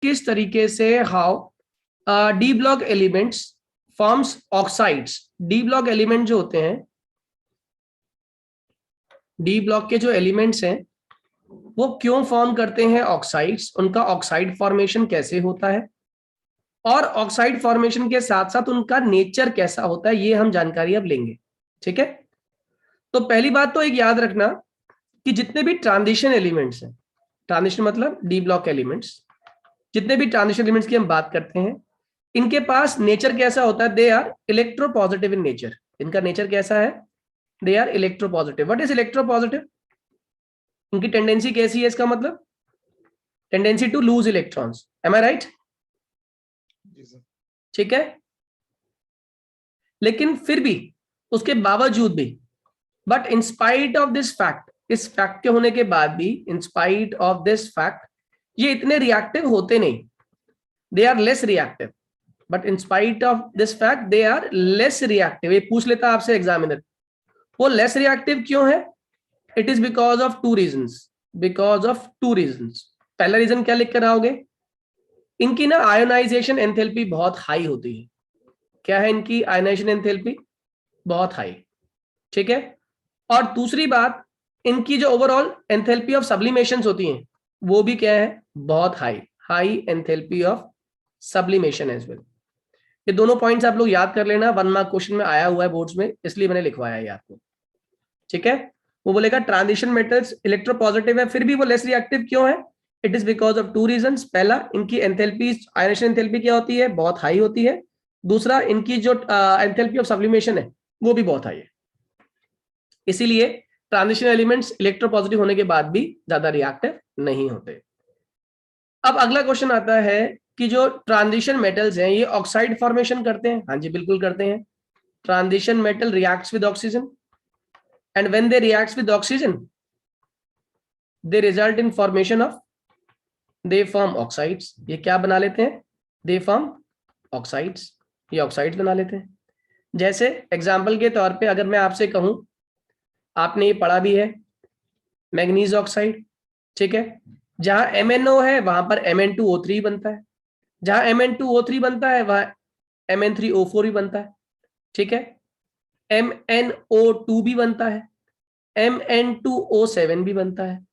किस तरीके से how D block elements forms oxides. D block element जो होते हैं, डी ब्लॉक के जो एलिमेंट्स हैं वो क्यों फॉर्म करते हैं ऑक्साइड्स, उनका ऑक्साइड फॉर्मेशन कैसे होता है, और ऑक्साइड फॉर्मेशन के साथ साथ उनका नेचर कैसा होता है, ये हम जानकारी अब लेंगे। ठीक है, तो पहली बात तो एक याद रखना कि जितने भी ट्रांजिशन एलिमेंट्स हैं, ट्रांजिशन मतलब डी ब्लॉक एलिमेंट्स, जितने भी ट्रांजिशन एलिमेंट्स की हम बात करते हैं, इनके पास नेचर कैसा होता है, they are electropositive in nature. इनका नेचर कैसा है, they are electropositive. What is electropositive, इनकी टेंडेंसी कैसी है, इसका मतलब tendency to lose electrons. Am I right? ठीक है, लेकिन फिर भी उसके बावजूद भी, but in spite of this fact, इस फैक्ट के होने के बाद भी, in spite of this fact, ये इतने रिएक्टिव होते नहीं, they are less reactive. But in spite of this fact they are less reactive. ये पूछ लेता आपसे एग्जामिनर, वो लेस रिएक्टिव क्यों है? It is because of two reasons, because of two reasons. पहला रीजन क्या लिख कर आओगे, इनकी ना आयोनाइजेशन एंथैल्पी बहुत हाई होती है। क्या है इनकी आयोनाइजेशन एंथैल्पी? बहुत हाई। ठीक है, और दूसरी बात, इनकी जो ओवरऑल एंथैल्पी ऑफ सब्लिमेशंस होती हैं वो भी क्या है, बहुत high, high enthalpy of sublimation as well. ये दोनों पॉइंट्स आप लोग याद कर लेना, 1 मार्क क्वेश्चन में आया हुआ है बोर्ड्स में, इसलिए मैंने लिखवाया है आपको। ठीक है, वो बोलेगा ट्रांजिशन मेटल्स इलेक्ट्रोपॉजिटिव है फिर भी वो लेस रिएक्टिव क्यों है? It is because of two reasons. पहला, इनकी एंथैल्पी, आयोनाइजेशन एंथैल्पी क्या होती है, बहुत हाई होती है। दूसरा, इनकी जो एंथैल्पी ऑफ सब्लिमेशन है वो भी बहुत हाई है। इसीलिए ट्रांजिशन एलिमेंट्स इलेक्ट्रोपॉजिटिव होने के बाद भी ज्यादा रिएक्टिव नहीं होते। अब अगला क्वेश्चन आता है कि जो ट्रांजिशन मेटल्स हैं ये ऑक्साइड फॉर्मेशन करते हैं। हाँ जी, बिल्कुल करते हैं। Transition metal reacts with oxygen, and when they reacts with oxygen they result in formation of, they form oxides। ये क्या बना लेते हैं, they form oxides, ये oxides बना लेते हैं। जैसे एग्जांपल के तौर पे अगर मैं आपसे कहूं, आपने ये पढ़ा भी है, मैग्नीज ऑक्साइड। ठीक है, जहां MnO है वहां पर Mn2O3 बनता है, जहां Mn2O3 बनता है वहां Mn3O4 भी बनता है। ठीक है, MnO2 भी बनता है, Mn2O7 भी बनता है।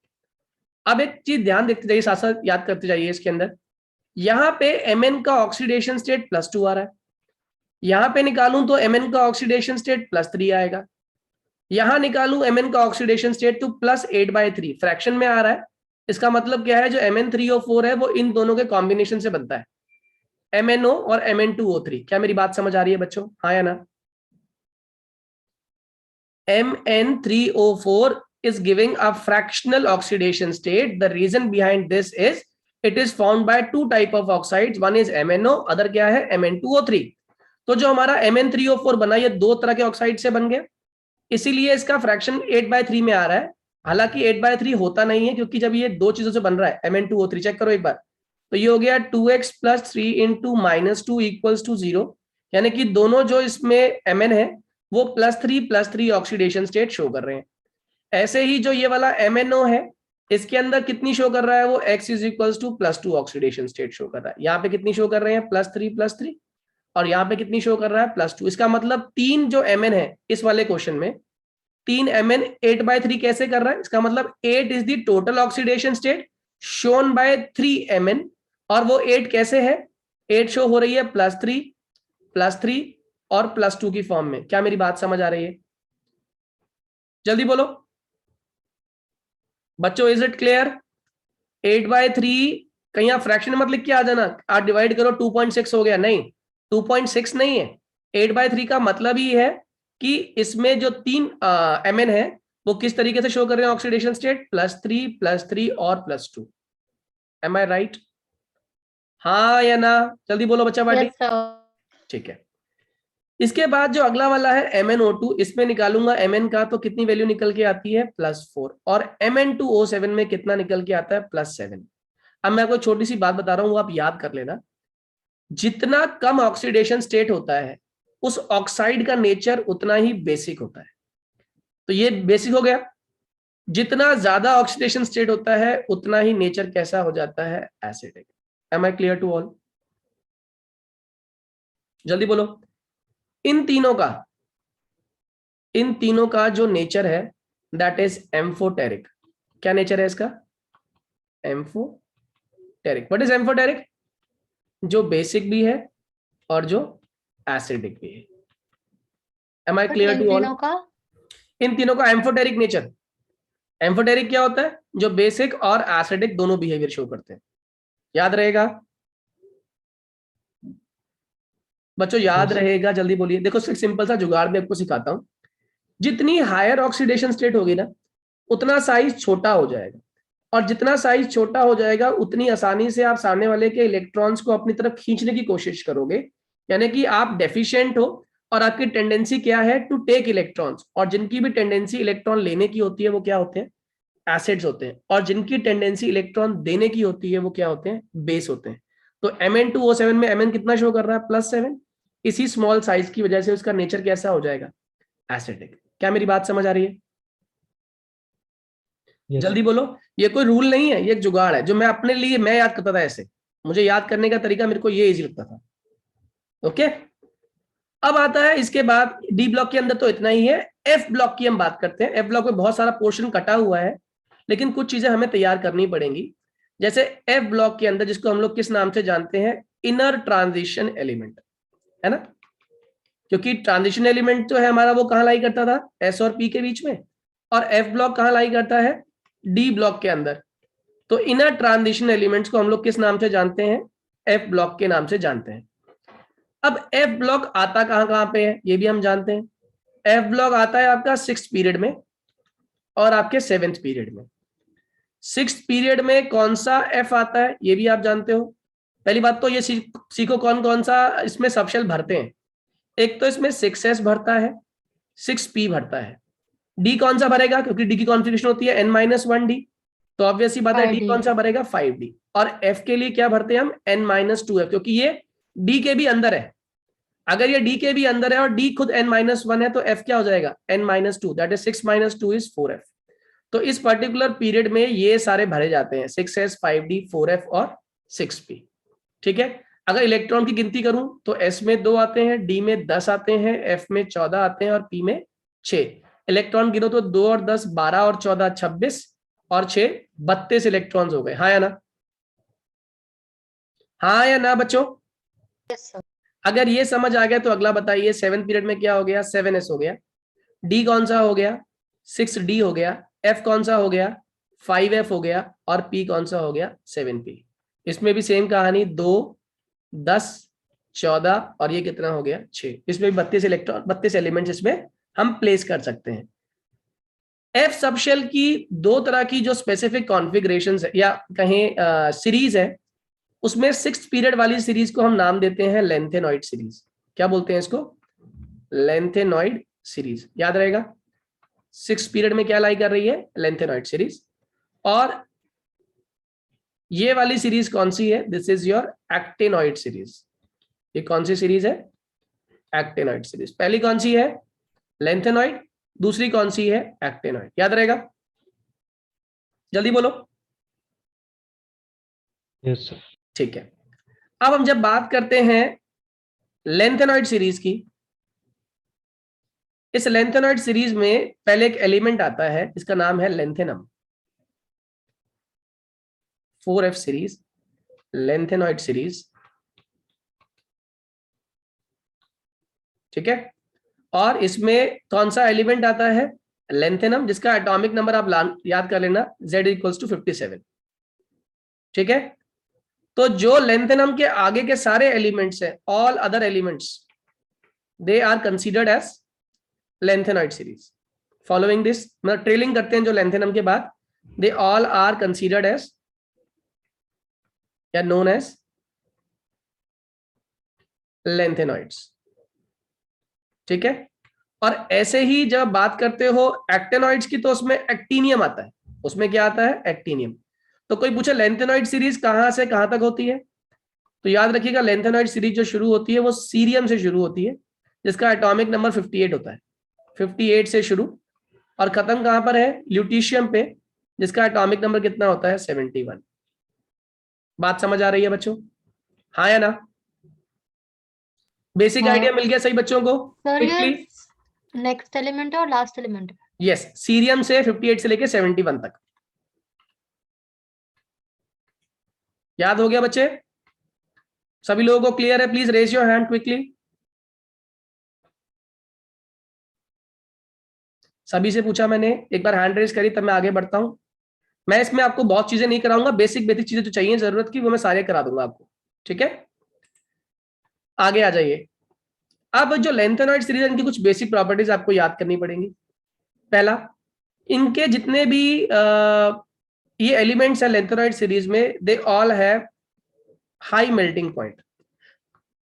अब एक चीज ध्यान देखते जाइए, साथ साथ याद करते जाइए इसके अंदर, यहां पे Mn का ऑक्सीडेशन स्टेट +2 आ रहा है, यहां पे निकालूं तो Mn का ऑक्सीडेशन स्टेट +3 आएगा, यहां निकालूं Mn का ऑक्सीडेशन स्टेट तो +8/3 फ्रैक्शन में आ रहा है। इसका मतलब क्या है, जो Mn3O4 है वो इन दोनों के कॉम्बिनेशन से बनता है, MnO और Mn2O3। क्या मेरी बात समझ आ रही है बच्चों, हाँ या ना? Mn3O4 is giving a fractional oxidation state. The reason behind this is it is formed by two type of oxides. One is MnO, other क्या है Mn2O3। तो जो हमारा Mn3O4 बना ये दो तरह के ऑक्साइड से बन गया, इसीलिए इसका फ्रैक्शन 8/3 में आ रहा है। हालांकि 8/3 होता नहीं है, क्योंकि जब ये दो चीजों से बन रहा है Mn2O3, चेक करो एक बार, तो ये हो गया 2x + 3 × -2 = 0, यानी कि दोनों जो इसमें Mn है वो +3 ऑक्सीडेशन स्टेट शो कर रहे हैं। ऐसे ही जो ये वाला MnO है इसके अंदर कितनी शो कर रहा है, वो x = +2 ऑक्सीडेशन स्टेट शो कर रहा है। यहाँ पे कितनी शो कर रहे हैं, +3 और यहाँ पे कितनी शो कर रहा है, +2। इसका मतलब 3 जो Mn है इस वाले क्वेश्चन में, 3 Mn 8/3 कैसे कर रहा है, इसका मतलब 8 is the total oxidation state shown by 3 Mn, और वो 8 कैसे है, 8 शो हो रही है +3 और +2 की फॉर्म में। क्या मेरी बात समझ आ रही है, जल्दी बोलो बच्चों, इज इट क्लियर? 8/3 कहीं आप फ्रैक्शन मत लिख के आ जाना, आप डिवाइड करो 2.6 हो गया, नहीं 2.6 नहीं है। 8/3 का मतलब ही है कि इसमें जो 3 Mn है वो किस तरीके से शो कर रहे हैं ऑक्सीडेशन स्टेट, +3 और +2। एम आई राइट, हाँ या ना, जल्दी बोलो बच्चा पार्टी। ठीक है, इसके बाद जो अगला वाला है MnO2, इसमें निकालूंगा Mn का तो कितनी वैल्यू निकल के आती है, +4, और Mn2O7 में कितना निकल के आता है, +7। अब मैं आपको छोटी सी बात बता रहा हूं, आप याद कर लेना, जितना कम ऑक्सीडेशन स्टेट होता है उस ऑक्साइड का नेचर उतना ही बेसिक होता है। तो ये बेसिक हो गया, जितना ज्यादा ऑक्सीडेशन स्टेट होता है उतना ही नेचर कैसा हो जाता है, acidic. Am I clear to all? जल्दी बोलो। इन तीनों का जो नेचर है दैट इज एम्फोटेरिक। क्या नेचर है इसका? एम्फोटेरिक। What is amphoteric? जो बेसिक भी है और जो एसिडिक भी है। Am I clear to all? इन तीनों का एम्फोटेरिक नेचर। एम्फोटेरिक क्या होता है? जो बेसिक और एसिडिक दोनों बिहेवियर शो करते हैं। याद रहेगा बच्चों? याद रहेगा? जल्दी बोलिए। देखो सिंपल सा जुगाड़ में आपको सिखाता हूं। जितनी हायर ऑक्सीडेशन स्टेट होगी ना उतना साइज छोटा हो जाएगा, और जितना साइज छोटा हो जाएगा उतनी आसानी से आप सामने वाले के इलेक्ट्रॉन्स को अपनी तरफ खींचने की कोशिश करोगे। यानी कि आप डेफिशिएंट हो और आपकी टेंडेंसी क्या है? To take electrons. और जिनकी भी टेंडेंसी इलेक्ट्रॉन लेने की होती है वो क्या होते हैं? एसिड्स होते हैं। और जिनकी टेंडेंसी इलेक्ट्रॉन देने की होती है वो क्या होते हैं? बेस होते हैं। तो Mn2O7 में Mn कितना शो कर रहा है? +7। इसी स्मॉल साइज की वजह से उसका नेचर कैसा हो जाएगा? एसिडिक। क्या मेरी बात समझ आ रही है? जल्दी बोलो। ये कोई रूल नहीं है, ये एक जुगाड़ है जो मैं अपने लिए मैं याद करता था ऐसे। मुझे याद करने का तरीका मेरे को ये इजी लगता था। ओके, अब आता है इसके बाद डी ब्लॉक के अंदर तो इतना ही है। एफ ब्लॉक की हम बात करते हैं। एफ ब्लॉक में बहुत सारा पोर्शन कटा हुआ है, लेकिन कुछ चीजें हमें तैयार करनी पड़ेंगी। जैसे एफ ब्लॉक के अंदर, जिसको हम लोग किस नाम से जानते हैं? इनर ट्रांजिशन एलिमेंट, है ना? क्योंकि ट्रांजिशन एलिमेंट जो है हमारा वो कहां लाई करता था? एस और पी के बीच में। और एफ ब्लॉक कहां लाई करता है? डी ब्लॉक के अंदर। तो इनर ट्रांजिशन एलिमेंट्स को हम लोग किस नाम से जानते हैं? एफ ब्लॉक के नाम से जानते हैं। अब एफ ब्लॉक आता कहां कहां पे है ये भी हम जानते हैं। एफ ब्लॉक आता है आपका 6th पीरियड में और आपके 7th पीरियड में। 6th पीरियड में कौन सा एफ आता है ये भी आप जानते हो। पहली बात तो ये सीखो कौन कौन सा इसमें सबशेल भरते हैं। एक तो इसमें 6s भरता है, 6p भरता है। डी कौन सा भरेगा? क्योंकि डी की कॉन्फ़िगरेशन होती है n-1d, तो ऑब्वियसली बात है डी कौन सा भरेगा? 5d। और एफ के लिए क्या भरते हैं हम? n-2f, क्योंकि ये डी के भी अंदर है। अगर ये डी के भी अंदर है और डी खुद n-1 है तो एफ क्या हो जाएगा? n-2, that is 6 - 2 is 4f। तो इस पर्टिकुलर पीरियड में ये सारे भरे जाते हैं, 6s, 5d, 4f और 6p। ठीक है। अगर इलेक्ट्रॉन की गिनती करूं तो एस में 2 आते हैं, डी में 10 आते हैं, एफ में 14 आते हैं और पी में 6। इलेक्ट्रॉन गिनो तो 2 और 10 12 और 14 26 और 6 32 इलेक्ट्रॉन्स हो गए। हाँ या ना? हाँ या ना बच्चों? अगर ये समझ आ गया तो अगला बताइए 7th पीरियड में क्या हो गया? 7s हो गया। डी कौन सा हो गया? 6d हो गया। एफ कौन सा हो गया? 5f हो गया। और पी कौन सा हो गया? 7p। इसमें भी सेम कहानी, 2 10 14 और ये कितना हो गया? 6। इसमें भी 32 इलेक्ट्रॉन, 32 एलिमेंट्स इसमें हम प्लेस कर सकते हैं। एफ सबशेल की दो तरह की जो स्पेसिफिक कॉन्फ़िगरेशंस है या कहें सीरीज है, उसमें 6th पीरियड वाली सीरीज को हम नाम देते हैं लेंथेनॉइड सीरीज। क्या बोलते हैं इसको? Lanthanoid series. याद रहेगा 6th पीरियड में क्या लाई कर रही है? Lanthanoid series. और ये वाली सीरीज कौन सी है? This is your actinoid series. ये कौन सी सीरीज है? Actinoid series. पहली कौन सी है? लेंथेनॉइड। दूसरी कौन सी है? एक्टेनॉइड। याद रहेगा? जल्दी बोलो। Yes sir. ठीक है। अब हम जब बात करते हैं लेंथेनॉइड सीरीज की, इस लेंथेनॉइड सीरीज में पहले एक एलिमेंट आता है, इसका नाम है lanthanum. 4f series, lanthanoid series. ठीक है। और इसमें कौन सा एलिमेंट आता है? लेंथेनम, जिसका एटॉमिक नंबर आप याद कर लेना, Z = 57। ठीक है। तो जो लेंथेनम के आगे के सारे एलिमेंट्स हैं, all other elements, they are considered as lanthanoid series. Following this, मतलब ट्रेलिंग करते हैं जो लेंथेनम के बाद, they all are considered as या नोन एज लेंथेनॉइड्स। ठीक है। और ऐसे ही जब बात करते हो एक्टेनॉइड्स की, तो उसमें एक्टिनियम आता है। उसमें क्या आता है? एक्टिनियम। तो कोई पूछे लेंथेनॉइड सीरीज कहां से कहां तक होती है, तो याद रखिएगा लेंथेनॉइड सीरीज जो शुरू होती है वो सीरियम से शुरू होती है, जिसका एटॉमिक नंबर 58 होता है। 58 से शुरू, और खत्म कहां पर है? ल्यूटीशियम पे, जिसका एटॉमिक नंबर कितना होता है? 71। बात समझ आ रही है बच्चों? हाँ या ना? बेसिक आइडिया मिल गया सही बच्चों को? सर ये क्विकली। नेक्स्ट एलिमेंट है और लास्ट एलिमेंट है? यस, सीरियम से 58 से लेके 71 तक। याद हो गया बच्चे? सभी लोगों को क्लियर है? Please raise your hand quickly. सभी से पूछा मैंने, एक बार हैंड रेज करी तब मैं आगे बढ़ता हूं। मैं इसमें आपको बहुत चीजें नहीं कराऊंगा, बेसिक बेसिक चीजें जो चाहिए जरूरत की वो मैं सारे करा दूंगा आपको, ठीक है? आगे आ जाइए। अब जो लेंथेनॉइड सीरीज है, इनकी कुछ बेसिक प्रॉपर्टीज आपको याद करनी पड़ेंगी। पहला, इनके जितने भी ये एलिमेंट्स है लेंथेनॉइड सीरीज में, they all have high melting point.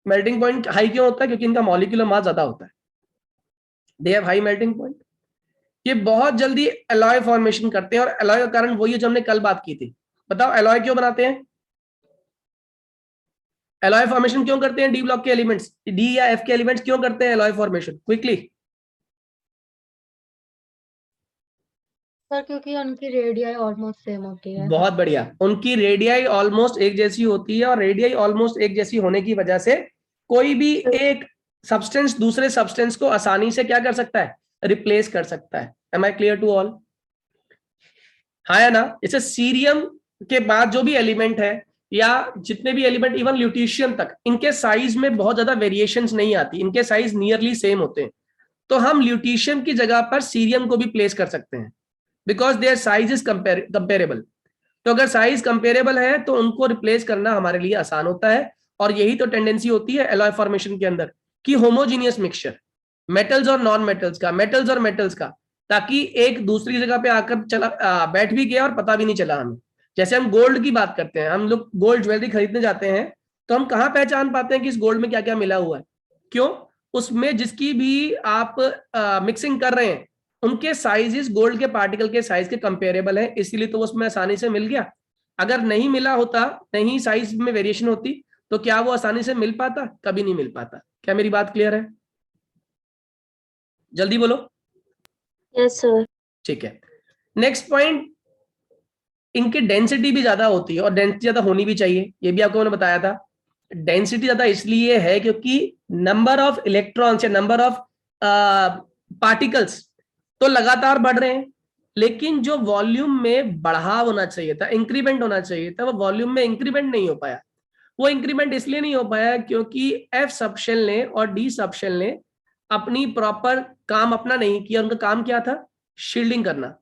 Melting point high क्यों होता है? क्योंकि इनका मॉलिक्यूलर मास ज्यादा होता है। They have high melting point. ये बहुत जल्दी एलॉय फॉर्मेशन करते हैं, और एलॉय का कारण वही है जो हमने कल बात की थी। बताओ एलॉय क्यों बनाते हैं? एलॉय फॉर्मेशन क्यों करते हैं? डी ब्लॉक के एलिमेंट्स, डी या एफ के एलिमेंट्स क्यों करते हैं एलॉय फॉर्मेशन? क्विकली। सर क्योंकि उनकी रेडियाई ऑलमोस्ट सेम होती है। बहुत बढ़िया, उनकी रेडियाई ऑलमोस्ट एक जैसी होती है, और रेडियाई ऑलमोस्ट एक जैसी होने की वजह से कोई भी एक सब्सटेंस दूसरे सब्सटेंस को आसानी से क्या कर सकता है? रिप्लेस कर सकता है। Am I clear to all? हाँ या ना? जैसे सीरियम के बाद जो भी एलिमेंट है, या जितने भी एलिमेंट, इवन ल्यूटीशियम तक, इनके साइज में बहुत ज्यादा वेरिएशंस नहीं आती, इनके साइज नियरली सेम होते हैं। तो हम ल्यूटीशियम की जगह पर सीरियम को भी प्लेस कर सकते हैं, because their size is comparable. तो अगर साइज कंपेरेबल है तो उनको रिप्लेस करना हमारे लिए आसान होता है। और यही तो टेंडेंसी होती है एलॉय फॉर्मेशन के अंदर, कि होमोजीनियस मिक्सचर, मेटल्स और नॉन मेटल्स का, मेटल्स और मेटल्स का, ताकि एक दूसरी जगह पे आकर चला बैठ भी गया और पता भी नहीं चला हमें। जैसे हम गोल्ड की बात करते हैं, हम लोग गोल्ड ज्वेलरी खरीदने जाते हैं, तो हम कहाँ पहचान पाते हैं कि इस गोल्ड में क्या क्या मिला हुआ है? क्यों? उसमें जिसकी भी आप मिक्सिंग कर रहे हैं, उनके साइजेस गोल्ड के पार्टिकल के साइज के कंपेरेबल है, इसीलिए तो उसमें आसानी से मिल गया। अगर नहीं मिला होता, नहीं साइज में वेरिएशन होती, तो क्या वो आसानी से मिल पाता? कभी नहीं मिल पाता। क्या मेरी बात क्लियर है? जल्दी बोलो। Yes sir. ठीक है। नेक्स्ट पॉइंट, इनकी डेंसिटी भी ज्यादा होती है, और डेंसिटी ज्यादा होनी भी चाहिए, ये भी आपको मैंने बताया था। डेंसिटी ज्यादा इसलिए है क्योंकि नंबर ऑफ इलेक्ट्रॉन्स या नंबर ऑफ पार्टिकल्स तो लगातार बढ़ रहे हैं, लेकिन जो वॉल्यूम में बढ़ाव होना चाहिए था, इंक्रीमेंट होना चाहिए था, वो वॉल्यूम में इंक्रीमेंट नहीं हो पाया। वो इंक्रीमेंट इसलिए नहीं हो पाया क्योंकि एफ सबशेल ने और डी सबशेल ने अपनी प्रॉपर काम अपना नहीं किया। उनका काम क्या था? शील्डिंग करना,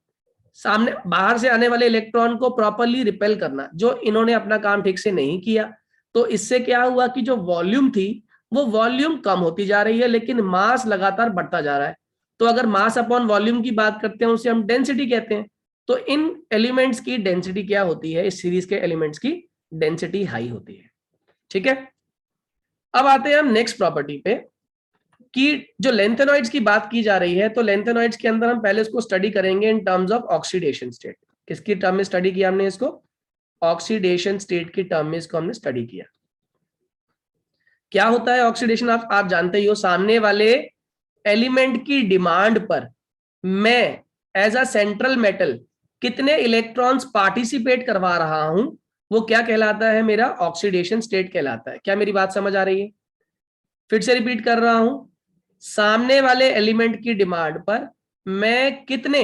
सामने बाहर से आने वाले इलेक्ट्रॉन को प्रॉपरली रिपेल करना, जो इन्होंने अपना काम ठीक से नहीं किया। तो इससे क्या हुआ कि जो वॉल्यूम थी, वो वॉल्यूम कम होती जा रही है, लेकिन मास लगातार बढ़ता जा रहा है। तो अगर मास अपॉन वॉल्यूम की बात करते हैं, उसे हम डेंसिटी कहते हैं। तो इन एलिमेंट्स की डेंसिटी क्या होती है? इस सीरीज के एलिमेंट्स की डेंसिटी हाई होती है। ठीक है। अब आते हैं हम नेक्स्ट प्रॉपर्टी पे, कि जो लेंथेनॉइड्स की बात की जा रही है, तो लेंथेनॉइड्स के अंदर हम पहले इसको स्टडी करेंगे in terms of oxidation state. किसकी टर्म में स्टडी किया हमने इसको? ऑक्सीडेशन स्टेट की टर्म में इसको हमने स्टडी किया। क्या होता है ऑक्सीडेशन? आप जानते ही हो। सामने वाले एलिमेंट की डिमांड पर मैं एज अ सेंट्रल मेटल कितने इलेक्ट्रॉन्स पार्टिसिपेट करवा रहा हूं, वो क्या कहलाता है? मेरा ऑक्सीडेशन स्टेट कहलाता है। क्या मेरी बात समझ आ रही है? फिर से रिपीट कर रहा हूं, सामने वाले एलिमेंट की डिमांड पर मैं कितने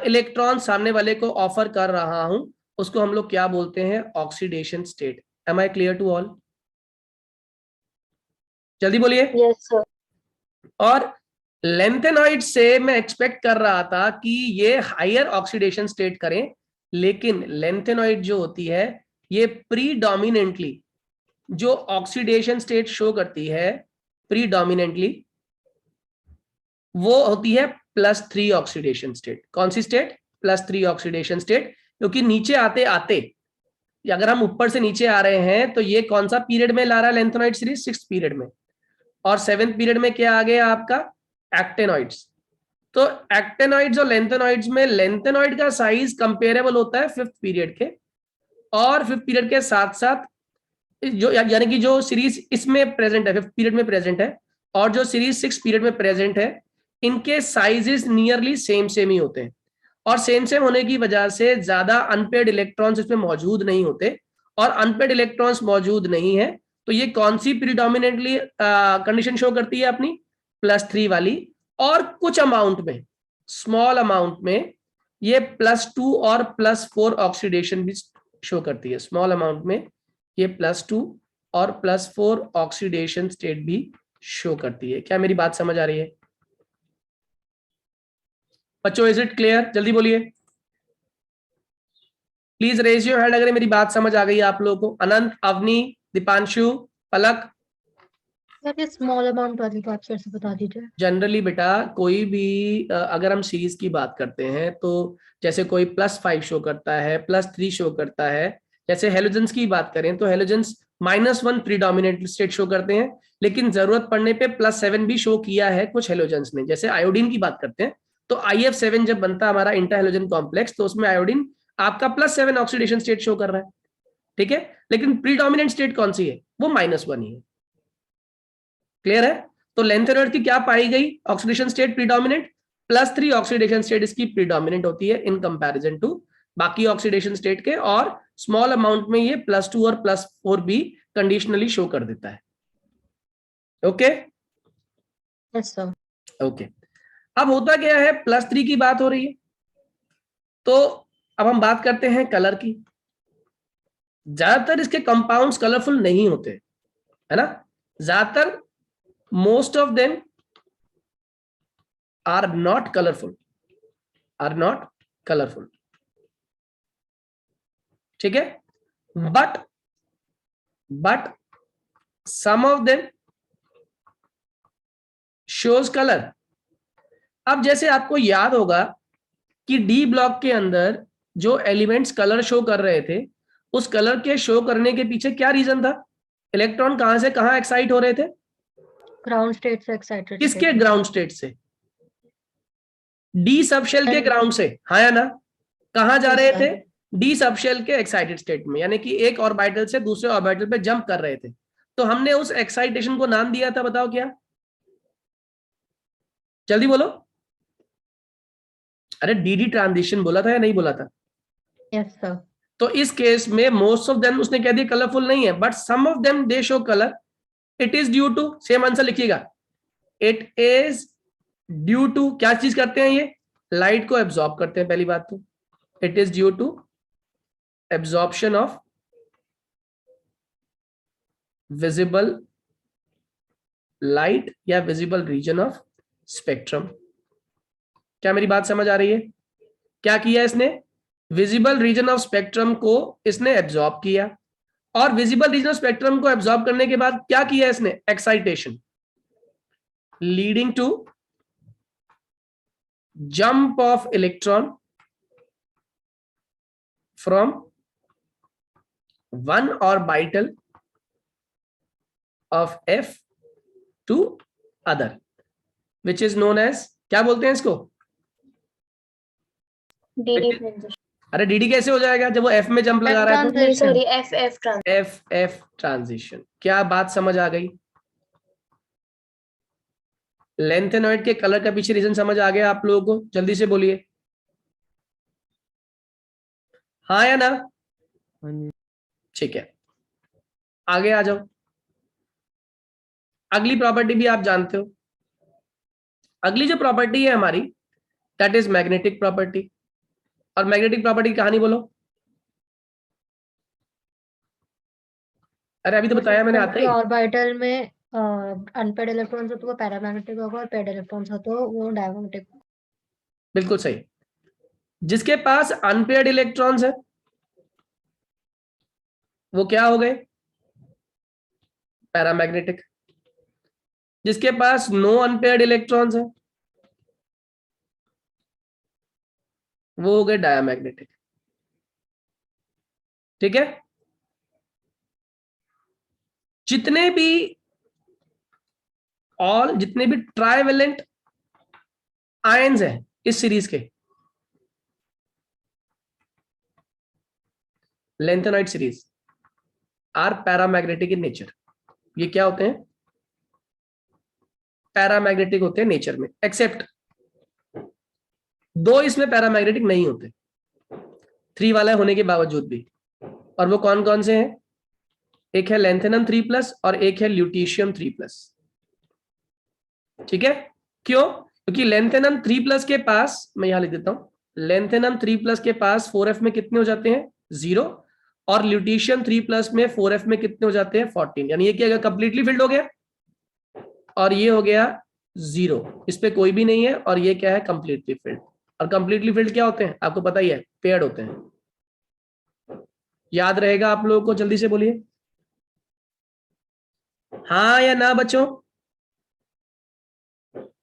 इलेक्ट्रॉन सामने वाले को ऑफर कर रहा हूं, उसको हम लोग क्या बोलते हैं? Oxidation state. Am I clear to all? जल्दी बोलिए। Yes sir. और लेंथेनॉइड से मैं एक्सपेक्ट कर रहा था कि ये हायर ऑक्सीडेशन स्टेट करें, लेकिन लेंथेनॉइड जो होती है, ये प्रीडोमिनेंटली जो ऑक्सीडेशन स्टेट शो करती है, प्रीडोमिनेंटली वो होती है +3 ऑक्सीडेशन स्टेट। कौन सी स्टेट? +3 oxidation state. क्योंकि नीचे आते आते, अगर हम ऊपर से नीचे आ रहे हैं, तो ये कौन सा पीरियड में ला रहा है लेंथेनॉइड सीरीज? 6th पीरियड में। और 7th पीरियड में क्या आ गया आपका? एक्टेनॉइड्स। तो एक्टेनॉइड्स और लेंथेनॉइड्स में लेंथेनॉइड का साइज कंपेरेबल होता है 5th पीरियड के, और 5th पीरियड के साथ साथ जो यानी कि जो सीरीज इसमें प्रेजेंट है 5th पीरियड में प्रेजेंट है, और जो सीरीज 6th पीरियड में प्रेजेंट है, इनके साइजेस नियरली सेम सेम ही होते हैं। और सेम सेम होने की वजह से ज्यादा अनपेड इलेक्ट्रॉन्स इसमें मौजूद नहीं होते, और अनपेड इलेक्ट्रॉन्स मौजूद नहीं है, तो ये कौन सी प्रीडोमिनेंटली कंडीशन शो करती है अपनी? +3 वाली। और कुछ अमाउंट में, स्मॉल अमाउंट में, ये +2 और +4 ऑक्सीडेशन भी शो करती है। स्मॉल अमाउंट में ये +2 और +4 ऑक्सीडेशन स्टेट भी शो करती है। क्या मेरी बात समझ आ रही है बच्चों? Is it clear? जल्दी बोलिए, प्लीज रेज योर हैंड अगर मेरी बात समझ आ गई है आप लोगों को। अनंत, अवनी, दीपांशु, पलक। सर ये स्मॉल अमाउंट वाली बात फिर से बता दीजिए। जनरली बेटा कोई भी अगर हम सीरीज की बात करते हैं तो जैसे कोई +5 शो करता है, +3 शो करता है। जैसे हेलोजेंस की बात करें तो हेलोजेंस -1 प्रीडोमिनेंट स्टेट शो करते हैं, लेकिन जरूरत पड़ने पे +7 भी शो किया है कुछ हेलोजेंस ने। जैसे आयोडीन की बात करते हैं तो IF7 जब बनता है हमारा इंटर हेलोजन कॉम्प्लेक्स, तो उसमें आयोडीन आपका +7 ऑक्सीडेशन स्टेट शो कर रहा है, ठीक है। लेकिन प्रीडोमिनेंट स्टेट कौन सी है? वो -1 ही है। क्लियर है? तो लेंथेनॉइड की क्या पाई गई oxidation state? Predominant. +3 oxidation state इसकी प्रीडोमिनेंट होती है इन कंपैरिजन टू बाकी ऑक्सीडेशन स्टेट के, और स्मॉल अमाउंट में ये +2 और +4 भी कंडीशनली शो कर देता है। Okay yes sir. ओके। अब होता क्या है, +3 की बात हो रही है, तो अब हम बात करते हैं कलर की। ज्यादातर इसके कंपाउंड्स कलरफुल नहीं होते, है ना। ज्यादातर most of them are not colorful, ठीक है। but some of them shows color। अब जैसे आपको याद होगा कि डी ब्लॉक के अंदर जो एलिमेंट्स कलर शो कर रहे थे, उस कलर के शो करने के पीछे क्या रीजन था? इलेक्ट्रॉन कहां से कहां एक्साइट हो रहे थे? ग्राउंड स्टेट से एक्साइटेड। किसके ग्राउंड स्टेट से? डी सबशेल के ग्राउंड से, हाँ या ना? कहां जा रहे थे? डी सबशेल के एक्साइटेड स्टेट में, यानी कि एक ऑर्बिटल से दूसरे ऑर्बिटल पे जंप कर रहे थे। तो हमने उस एक्साइटेशन को नाम दिया था, बताओ क्या? जल्दी बोलो। अरे डीडी ट्रांजिशन बोला था या नहीं बोला था? Yes sir. तो इस केस में मोस्ट ऑफ देम उसने कह दिया कलरफुल नहीं है, but some of them they show colour. It is due to, same answer लिखिएगा, इट इज ड्यू टू, क्या चीज करते हैं ये? लाइट को एब्जॉर्ब करते हैं पहली बात तो। It is due to absorption of visible light या विजिबल रीजन ऑफ स्पेक्ट्रम। क्या मेरी बात समझ आ रही है? क्या किया इसने? विजिबल रीजन ऑफ स्पेक्ट्रम को इसने एब्जॉर्ब किया, और विजिबल रीजन ऑफ स्पेक्ट्रम को एब्जॉर्ब करने के बाद क्या किया इसने? Excitation, leading to jump of electron from one orbital of F to other, which is known as, क्या बोलते हैं इसको? DD transition. अरे डीडी कैसे हो जाएगा जब वो एफ में जंप लगा रहा है तो? Sorry, F transition. क्या बात समझ आ गई? लेंथेनॉइड के कलर का पीछे रीजन समझ आ गया आप लोगों को? जल्दी से बोलिए, हाँ या ना? ठीक है, आगे आ जाओ। अगली प्रॉपर्टी भी आप जानते हो। अगली जो प्रॉपर्टी है हमारी, दैट इज मैग्नेटिक प्रॉपर्टी। और मैग्नेटिक प्रॉपर्टी की कहानी बोलो। अरे अभी तो बताया मैंने, आता ही। ऑर्बिटल में अनपेड इलेक्ट्रॉन्स हो तो वो पैरामैग्नेटिक होगा, और पेड इलेक्ट्रॉन्स हो तो वो डायमैग्नेटिक। बिल्कुल सही। जिसके पास अनपेयर्ड इलेक्ट्रॉन्स है वो क्या हो गए? पैरामैग्नेटिक। जिसके पास नो अनपेयर्ड इलेक्ट्रॉन्स है वो हो गए डायमैग्नेटिक, ठीक है। जितने भी ट्राइवेलेंट आयंस हैं इस सीरीज के, lanthanoid series, are paramagnetic in nature. ये क्या होते हैं? पैरामैग्नेटिक होते हैं नेचर में, एक्सेप्ट दो इसमें पैरामैग्नेटिक नहीं होते, 3 वाला होने के बावजूद भी। और वो कौन कौन से हैं? एक है लैंथेनम 3+ और एक है ल्यूटीशियम 3+। ठीक है, क्यों? क्योंकि लैंथेनम 3+ के पास, मैं यहां लिख देता हूं, लैंथेनम 3+ के पास 4f में कितने हो जाते हैं? 0, और ल्यूटीशियम 3+ में 4f में कितने हो जाते हैं? 14। यानी ये क्या कंप्लीटली फिल्ड हो गया, और ये हो गया 0, इस पे कोई भी नहीं है, और ये क्या है? Completely filled. और कंप्लीटली फिल्ड क्या होते हैं? आपको पता ही है, पेयर्ड होते हैं। याद रहेगा आप लोगों को? जल्दी से बोलिए हाँ या ना बच्चों।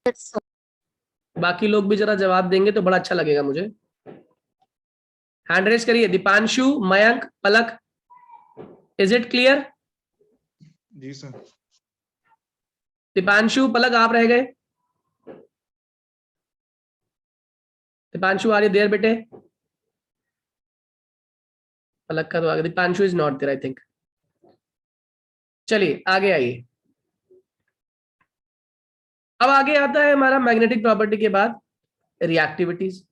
Yes, sir. बाकी लोग भी जरा जवाब देंगे तो बड़ा अच्छा लगेगा मुझे। हैंड रेस करिए, Deepanshu, Mayank, Palak, is it clear? जी सर। दीपांशु, पलक आप रह गए। दीपांशु आ रही देर बेटे, पलक का तो आगे, Deepanshu is not there I think. चलिए आगे आइए। अब आगे आता है हमारा मैग्नेटिक प्रॉपर्टी के बाद रिएक्टिविटीज।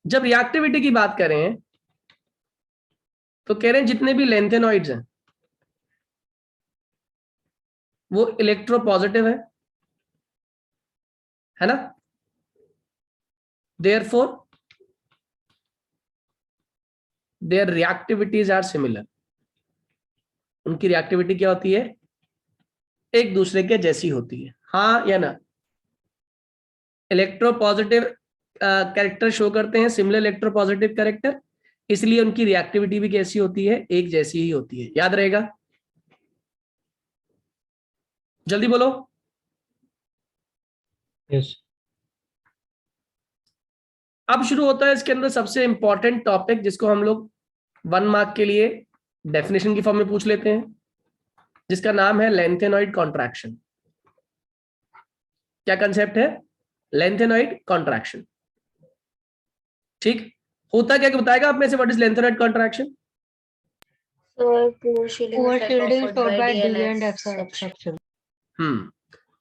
जब रिएक्टिविटी की बात करें तो कह रहे हैं जितने भी लेंथेनॉइड्स हैं वो इलेक्ट्रोपॉजिटिव है ना? Therefore their reactivities are similar. उनकी रिएक्टिविटी क्या होती है? एक दूसरे के जैसी होती है, हाँ या ना? इलेक्ट्रोपॉजिटिव कैरेक्टर शो करते हैं, सिमिलर इलेक्ट्रोपॉजिटिव कैरेक्टर, इसलिए उनकी रिएक्टिविटी भी कैसी होती है? एक जैसी ही होती है। याद रहेगा? जल्दी बोलो। यस। अब शुरू होता है इसके अंदर सबसे इंपॉर्टेंट टॉपिक, जिसको हम लोग 1 मार्क के लिए डेफिनेशन की फॉर्म में पूछ लेते हैं, जिसका नाम है लेंथेनॉइड कॉन्ट्रैक्शन। क्या कंसेप्ट है? Lanthanoid contraction. ठीक, होता क्या बताएगा आप में से? What is lanthanoid contraction? So, poor shielding Poor is shielding followed followed by by D D and and F F subtraction. subtraction.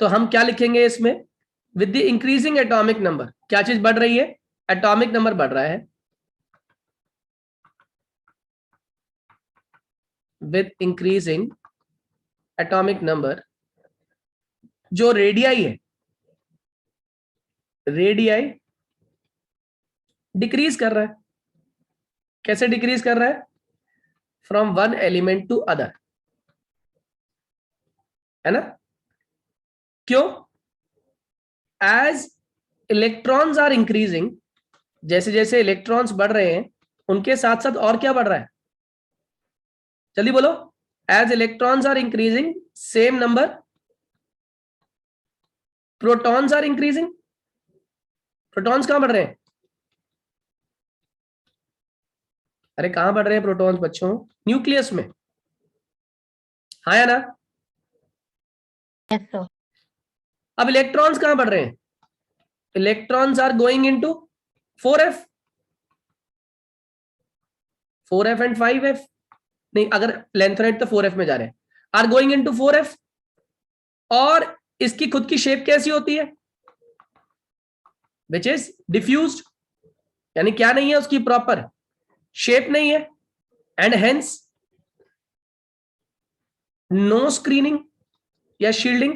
तो हम क्या लिखेंगे इसमें? With the increasing atomic number. क्या चीज बढ़ रही है? एटॉमिक नंबर बढ़ रहा है। विद इंक्रीजिंग एटॉमिक नंबर, जो रेडियाई है, रेडियाई डिक्रीज कर रहा है। कैसे डिक्रीज कर रहा है? From one element to other, है ना? क्यों? एज इलेक्ट्रॉन्स आर इंक्रीजिंग, जैसे जैसे इलेक्ट्रॉन्स बढ़ रहे हैं उनके साथ साथ और क्या बढ़ रहा है? जल्दी बोलो। As electrons are increasing, same number protons are increasing. Protons कहां बढ़ रहे हैं? अरे कहां बढ़ रहे हैं प्रोटॉन्स बच्चों? न्यूक्लियस में, हाँ या ना? Yes, sir. अब इलेक्ट्रॉन्स कहां बढ़ रहे हैं? Electrons are going into 4f, 4f and 5f। नहीं, अगर लेंथेनॉइड तो 4f में जा रहे हैं, आर गोइंग इनटू 4f। और इसकी खुद की शेप कैसी होती है? विच इज डिफ्यूज्ड, यानी क्या नहीं है उसकी प्रॉपर शेप नहीं है, एंड हेंस नो स्क्रीनिंग या शील्डिंग।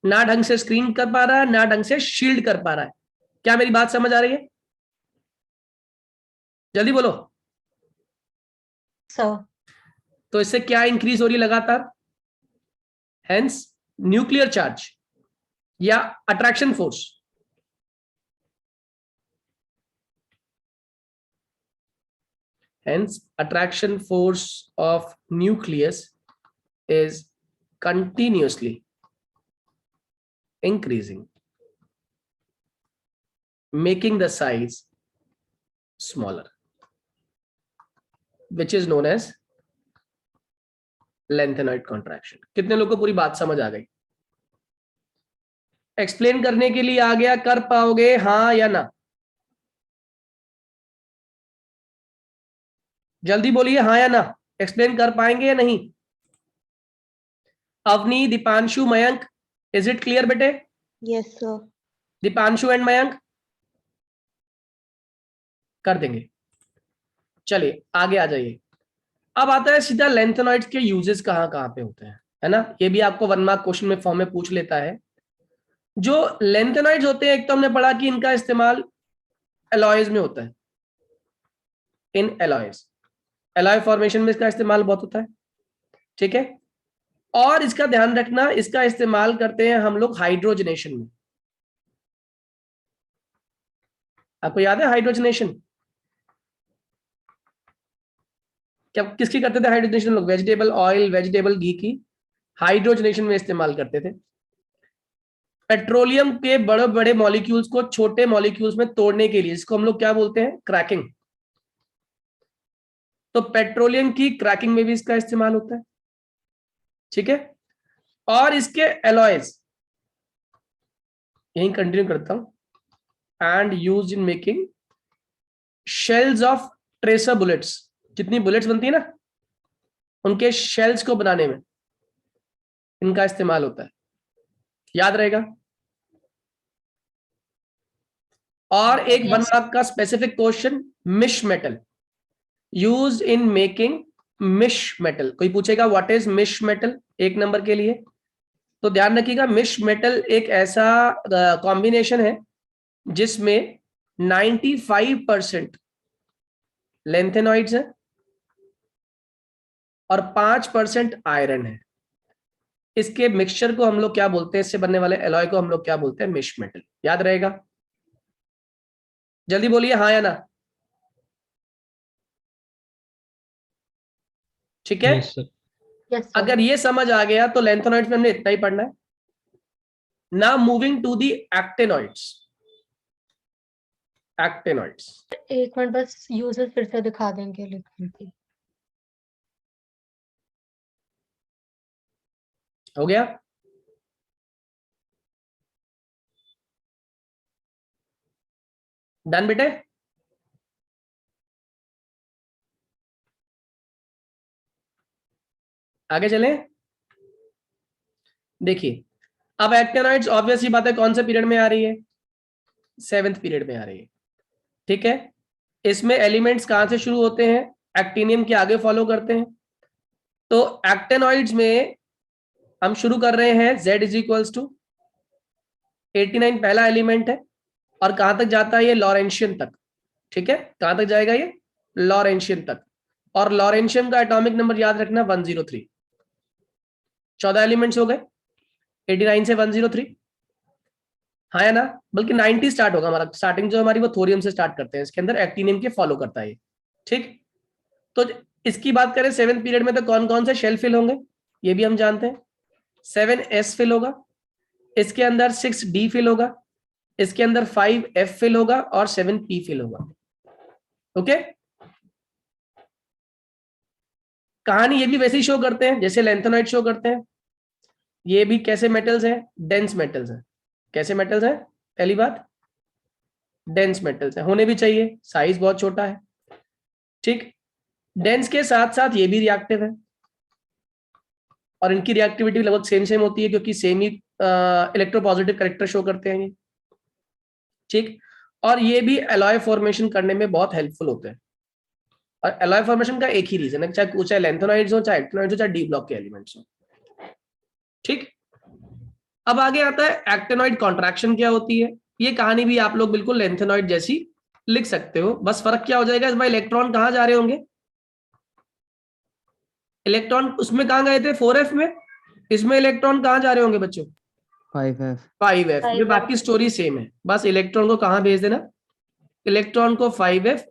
ना ढंग से स्क्रीन कर पा रहा है, ना ढंग से शील्ड कर पा रहा है। क्या मेरी बात समझ आ रही है? जल्दी बोलो। So, तो इससे क्या इंक्रीज हो रही है लगातार? हेंस न्यूक्लियर चार्ज या attraction force. Hence, attraction force of nucleus is continuously increasing, making the size smaller, which is known as lengthenoid contraction. कितने लोगों को पूरी बात समझ आ गई? एक्सप्लेन करने के लिए आ गया, कर पाओगे हाँ या ना? जल्दी बोलिए हाँ या ना। एक्सप्लेन कर पाएंगे या नहीं? Avani, Deepanshu, Mayank, is it clear बेटे? Yes, sir. Deepanshu and Mayank कर देंगे। चलिए आगे आ जाइए। अब आता है सीधा लेंथेनॉइड्स के यूजेस कहाँ कहाँ पे होते हैं, है ना? ये भी आपको 1 मार्क क्वेश्चन में फॉर्म में पूछ लेता है। जो लेंथेनॉइड्स होते हैं, एक तो हमने पढ़ा कि इनका इस्तेमाल एलॉयज में होता है, इन एलॉयज, एलॉय फॉर्मेशन में इसका इस्तेमाल बहुत होता है, ठीक है। और इसका ध्यान रखना, इसका इस्तेमाल करते हैं हम लोग हाइड्रोजनेशन में। आपको याद है हाइड्रोजनेशन क्या किसकी करते थे? हाइड्रोजनेशन लोग वेजिटेबल ऑयल, वेजिटेबल घी की हाइड्रोजनेशन में इस्तेमाल करते थे। पेट्रोलियम के बड़े बड़े मॉलिक्यूल्स को छोटे मॉलिक्यूल्स में तोड़ने के लिए, इसको हम लोग क्या बोलते हैं? क्रैकिंग। तो पेट्रोलियम की क्रैकिंग में भी इसका इस्तेमाल होता है, ठीक है। और इसके एलॉयज यही कंटिन्यू करता हूं, and used in making shells of tracer bullets. जितनी बुलेट्स बनती है ना, उनके शेल्स को बनाने में इनका इस्तेमाल होता है, याद रहेगा। और एक 1 मार्क का specific question, misch metal use in making misch metal. कोई पूछेगा what is misch metal 1 number के लिए, तो ध्यान रखिएगा मिश मेटल एक ऐसा कॉम्बिनेशन है जिसमें 95% लेंथेनॉइड्स है और 5% आयरन है। इसके मिक्सचर को हम लोग क्या बोलते हैं? इससे बनने वाले एलॉय को हम लोग क्या बोलते हैं? मिश मेटल। याद रहेगा? जल्दी बोलिए हाँ या ना। ठीक है? Yes, sir. अगर ये समझ आ गया तो लेंथेनॉइड्स में हमने इतना ही पढ़ना है। Now moving to the actinoids. Actinoids एक मिनट बस यूजेस फिर से दिखा देंगे लिखने की। हो गया? डन बेटे? आगे चलें। देखिए अब एक्टेनॉइड्स ऑब्वियसली बात है कौन से पीरियड में आ रही है? 7th पीरियड में आ रही है, ठीक है। इसमें एलिमेंट्स कहां से शुरू होते हैं? एक्टिनियम के आगे फॉलो करते हैं। तो एक्टेनॉइड्स में हम शुरू कर रहे हैं Z इज इक्वल्स टू 89 पहला एलिमेंट है, और कहां तक जाता है ये? लॉरेंशियन तक, ठीक है। कहां तक जाएगा ये? लॉरेंशियन तक। और लॉरेंशियम का एटॉमिक नंबर याद रखना 103। 14 एलिमेंट्स हो गए 89 से 103, हाँ या ना? बल्कि 90 स्टार्ट होगा हमारा, स्टार्टिंग जो हमारी वो थोरियम से स्टार्ट करते हैं, इसके अंदर एक्टिनियम के फॉलो करता है, ठीक। तो इसकी बात करें 7th पीरियड में तो कौन कौन से शेल फिल होंगे ये भी हम जानते हैं। 7s फिल होगा, इसके अंदर 6d फिल होगा, इसके अंदर 5f फिल होगा और 7p फिल होगा, ओके। कहानी ये भी वैसे ही शो करते हैं जैसे लेंथेनॉइड शो करते हैं। ये भी कैसे मेटल्स हैं? डेंस मेटल्स हैं। कैसे मेटल्स हैं? पहली बात डेंस मेटल्स हैं, होने भी चाहिए, साइज बहुत छोटा है, ठीक। डेंस के साथ साथ ये भी रिएक्टिव है, और इनकी रिएक्टिविटी लगभग सेम होती है क्योंकि सेम ही इलेक्ट्रोपॉजिटिव कैरेक्टर शो करते हैं ये, ठीक। और ये भी एलॉय फॉर्मेशन करने में बहुत हेल्पफुल होते हैं। और एलॉय फॉर्मेशन का एक ही रीजन है, चाहे लेंथेनॉइड्स हो, चाहे एक्टिनॉइड्स हो, चाहे डी ब्लॉक के एलिमेंट्स हो, ठीक। अब आगे आता है एक्टिनॉइड कॉन्ट्रैक्शन क्या होती है। ये कहानी भी आप लोग बिल्कुल लेंथेनॉइड जैसी लिख सकते हो, बस फर्क क्या हो जाएगा इस बार इलेक्ट्रॉन कहां जा रहे होंगे? इलेक्ट्रॉन उसमें कहां गए थे? 4f में। इसमें इलेक्ट्रॉन कहां जा रहे होंगे बच्चों? 5f में। बाकी स्टोरी सेम है, बस इलेक्ट्रॉन को कहां भेज देना? इलेक्ट्रॉन को 5f,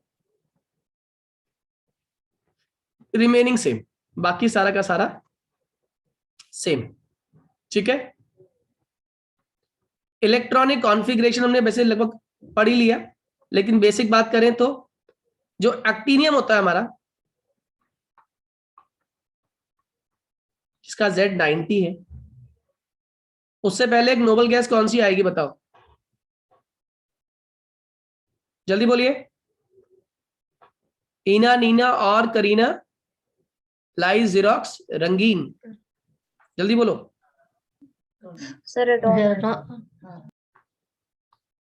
रिमेनिंग सेम, बाकी सारा का सारा सेम, ठीक है। इलेक्ट्रॉनिक कॉन्फ़िगरेशन हमने वैसे लगभग पढ़ ही लिया, लेकिन बेसिक बात करें तो जो एक्टिनियम होता है हमारा, जिसका Z90 है, उससे पहले एक नोबल गैस कौन सी आएगी बताओ? जल्दी बोलिए। इना, नीना और करीना, लाई, जीरोक्स, रंगीन। जल्दी बोलो। सर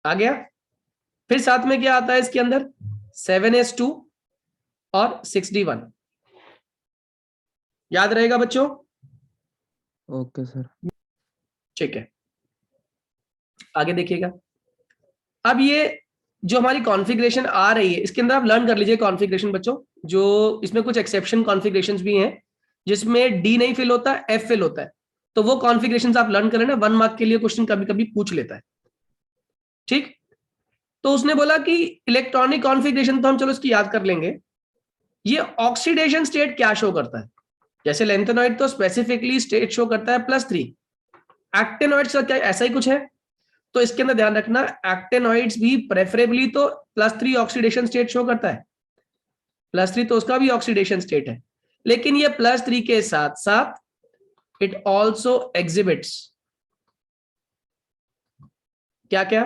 आ गया। फिर साथ में क्या आता है इसके अंदर, 7s2 और 6d1। याद रहेगा बच्चों? Okay sir. ठीक है, आगे देखिएगा। अब ये जो हमारी कॉन्फ़िगरेशन आ रही है, इसके अंदर आप लर्न कर लीजिए कॉन्फ़िगरेशन बच्चों। जो इसमें कुछ एक्सेप्शन कॉन्फ़िगरेशंस भी हैं जिसमें डी नहीं फिल होता, एफ फिल होता है, तो वो कॉन्फ़िगरेशंस आप लर्न कर लेना। 1 मार्क के लिए क्वेश्चन कभी कभी पूछ लेता है। ठीक, तो उसने बोला कि इलेक्ट्रॉनिक कॉन्फ़िगरेशन तो हम चलो इसकी याद कर लेंगे। ये ऑक्सीडेशन स्टेट क्या शो करता है? जैसे लेंथेनॉइड तो स्पेसिफिकली स्टेट शो करता है +3, एक्टिनॉइड्स का क्या ऐसा ही कुछ है? तो इसके अंदर ध्यान रखना, एक्टिनॉइड्स भी प्रेफरेबली तो +3 ऑक्सीडेशन स्टेट शो करता है। +3 तो उसका भी ऑक्सीडेशन स्टेट है, लेकिन ये +3 के साथ साथ इट ऑल्सो एग्जिबिट्स क्या क्या,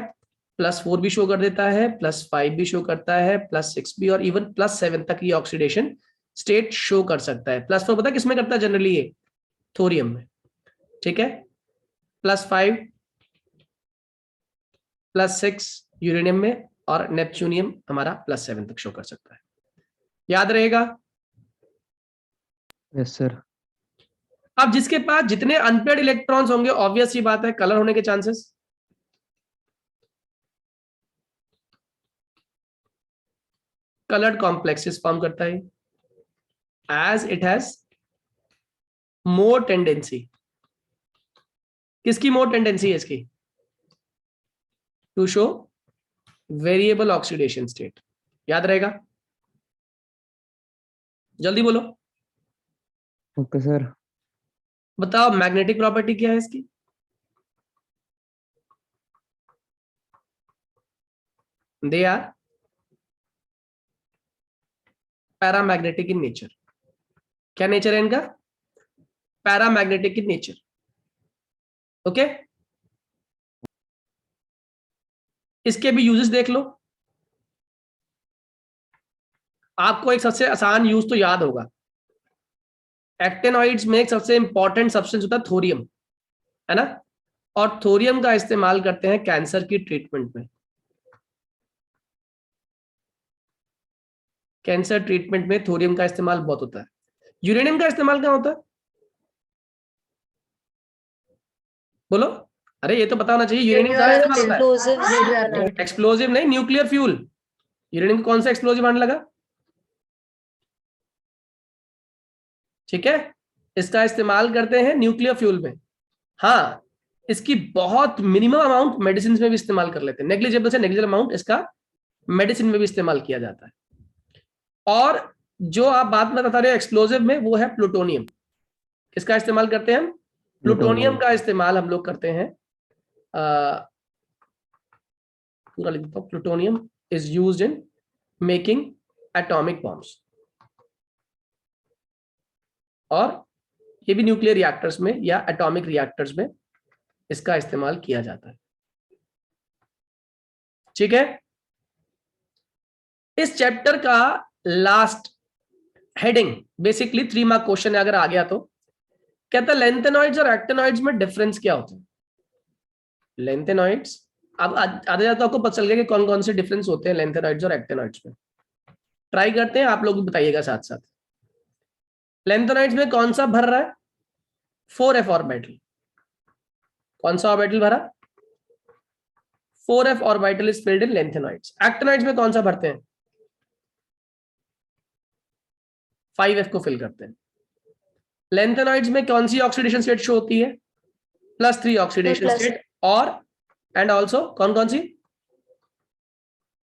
+4 भी शो कर देता है, +5 भी शो करता है, +6 भी, और इवन +7 तक ये ऑक्सीडेशन स्टेट शो कर सकता है। +4 पता किसमें करता है जनरली? ये थोरियम में। ठीक है, +5 +6 यूरेनियम में, और नेपच्यूनियम हमारा +7 तक शो कर सकता है। याद रहेगा? Yes sir. अब जिसके पास जितने अनपेड इलेक्ट्रॉन्स होंगे, ऑब्वियस सी बात है कलर होने के चांसेस। कलर्ड कॉम्प्लेक्सेस फॉर्म करता है as it has more tendency. किसकी मोर टेंडेंसी है इसकी? To show variable oxidation state. याद रहेगा? जल्दी बोलो। Okay sir. बताओ मैग्नेटिक प्रॉपर्टी क्या है इसकी? They are paramagnetic in nature. क्या नेचर है इनका? Paramagnetic in nature. ओके, इसके भी यूजेस देख लो। आपको एक सबसे आसान यूज तो याद होगा, एक्टिनॉइड्स में एक सबसे इंपॉर्टेंट सब्सटेंस होता है थोरियम, है ना? और थोरियम का इस्तेमाल करते हैं कैंसर की ट्रीटमेंट में। कैंसर ट्रीटमेंट में थोरियम का इस्तेमाल बहुत होता है। यूरेनियम का इस्तेमाल कहाँ होता है? बोलो, अरे ये तो पता होना चाहिए। यूरेनियम का इस्तेमाल होता है एक्सप्लोजिव नहीं, न्यूक्लियर फ्यूल। यूरेनियम का कौन सा एक्सप्लोजिव आने लगा? ठीक है, इसका इस्तेमाल करते हैं न्यूक्लियर फ्यूल में। हाँ, इसकी बहुत मिनिमम अमाउंट मेडिसिन में भी इस्तेमाल कर लेते हैं। नेग्लिजिबल से नेग्लिजिबल अमाउंट इसका मेडिसिन में भी इस्तेमाल किया जाता है। और जो आप बात में बता रहे हो एक्सप्लोजिव में, वो है प्लूटोनियम। किसका इस्तेमाल करते हैं हम? प्लूटोनियम का इस्तेमाल हम लोग करते हैं। पूरा लिख देता हूं, plutonium is used in making atomic bombs. और ये भी न्यूक्लियर रिएक्टर्स में या एटॉमिक रिएक्टर्स में इसका इस्तेमाल किया जाता है। ठीक है, इस चैप्टर का last heading basically 3 mark question है, अगर आ गया तो। कहता है लेंथेनॉइड्स और एक्टिनॉइड्स में डिफरेंस क्या होता है? लेंथेनॉइड्स, अब आधे जाता आपको पता चल गया कि कौन कौन से डिफरेंस होते हैं लेंथेनॉइड्स और एक्टिनॉइड्स में। ट्राई करते हैं, आप लोग भी बताइएगा साथ साथ। लेंथेनॉइड्स में कौन सा भर रहा है? 4f orbital. कौन सा ऑर्बिटल भरा? 4f orbital is filled in lanthanoids. Actinoids में कौन सा भरते हैं? 5f को फिल करते हैं। लेंथेनॉइड्स में कौन सी ऑक्सीडेशन स्टेट शो होती है? +3 ऑक्सीडेशन स्टेट। और एंड ऑल्सो कौन कौन सी?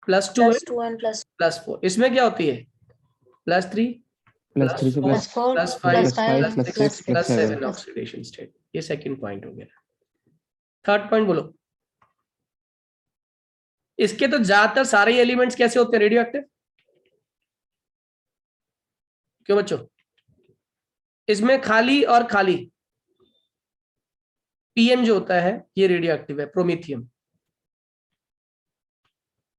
+2 एंड +4। इसमें क्या होती है? +3 +3 से +4 +5 +5 +6 +7 +7 ऑक्सीडेशन स्टेट। ये सेकंड पॉइंट हो गया। थर्ड पॉइंट बोलो। इसके तो ज्यादातर सारे एलिमेंट्स कैसे होते हैं? Radio active. क्यों बच्चों? इसमें खाली और खाली पीएम जो होता है ये रेडियो एक्टिव है, प्रोमीथियम।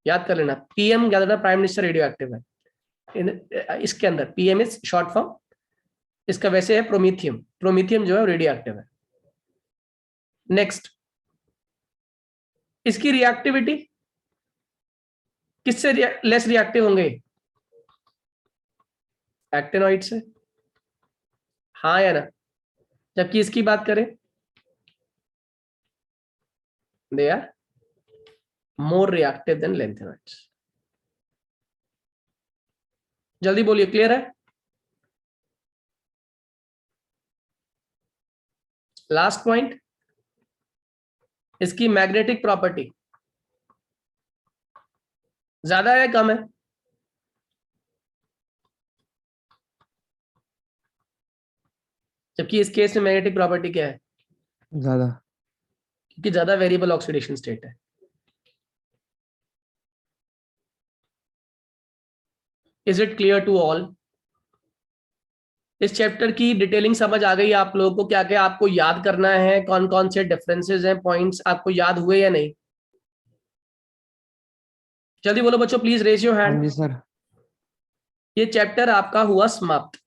याद कर लेना, पीएम ज्यादातर प्राइम मिनिस्टर रेडियो एक्टिव है। इसके अंदर पीएम इज शॉर्ट फॉर्म, इसका वैसे है प्रोमीथियम, प्रोमीथियम जो है रेडियो एक्टिव है। नेक्स्ट, इसकी रिएक्टिविटी किससे लेस रिएक्टिव होंगे? एक्टिनॉइड से, हाँ या ना? जबकि इसकी बात करें, they are more reactive than lanthanoids. जल्दी बोलिए, क्लियर है? लास्ट पॉइंट, इसकी मैग्नेटिक प्रॉपर्टी ज्यादा है कम है? जबकि इस केस में मैग्नेटिक प्रॉपर्टी क्या है? ज्यादा। क्योंकि ज्यादा वेरिएबल ऑक्सीडेशन स्टेट है। Is it clear to all? इस चैप्टर की डिटेलिंग समझ आ गई आप लोगों को? क्या क्या आपको याद करना है, कौन कौन से डिफरेंसेस हैं, पॉइंट्स आपको याद हुए या नहीं? जल्दी बोलो बच्चों, प्लीज रेज योर हाँ हैंड। जी सर। ये चैप्टर आपका हुआ समाप्त,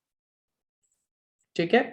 ठीक है?